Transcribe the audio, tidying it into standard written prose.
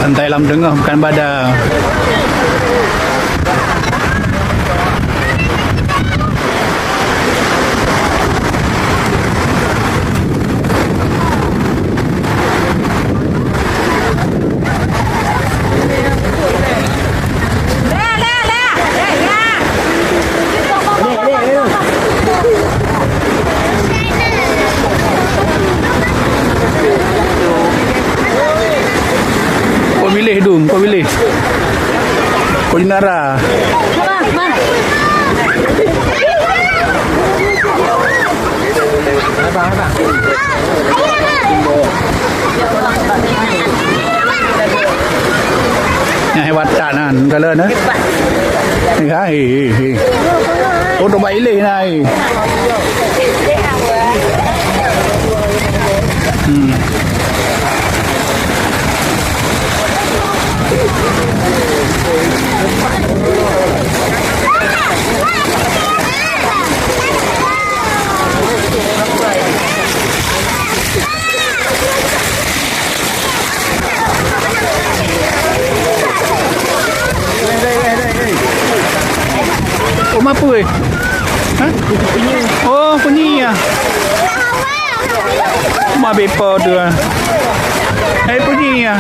Pantai Lam Tengah bukan Badar. Kau pilih. Kau Jinara. Yang hebat kan kalau na. Ni hai. Oh dah pilih nai. Oh, apa eh? Ha? Oh, punyi ah. Ma bepo tu ah. Hai punyi ah.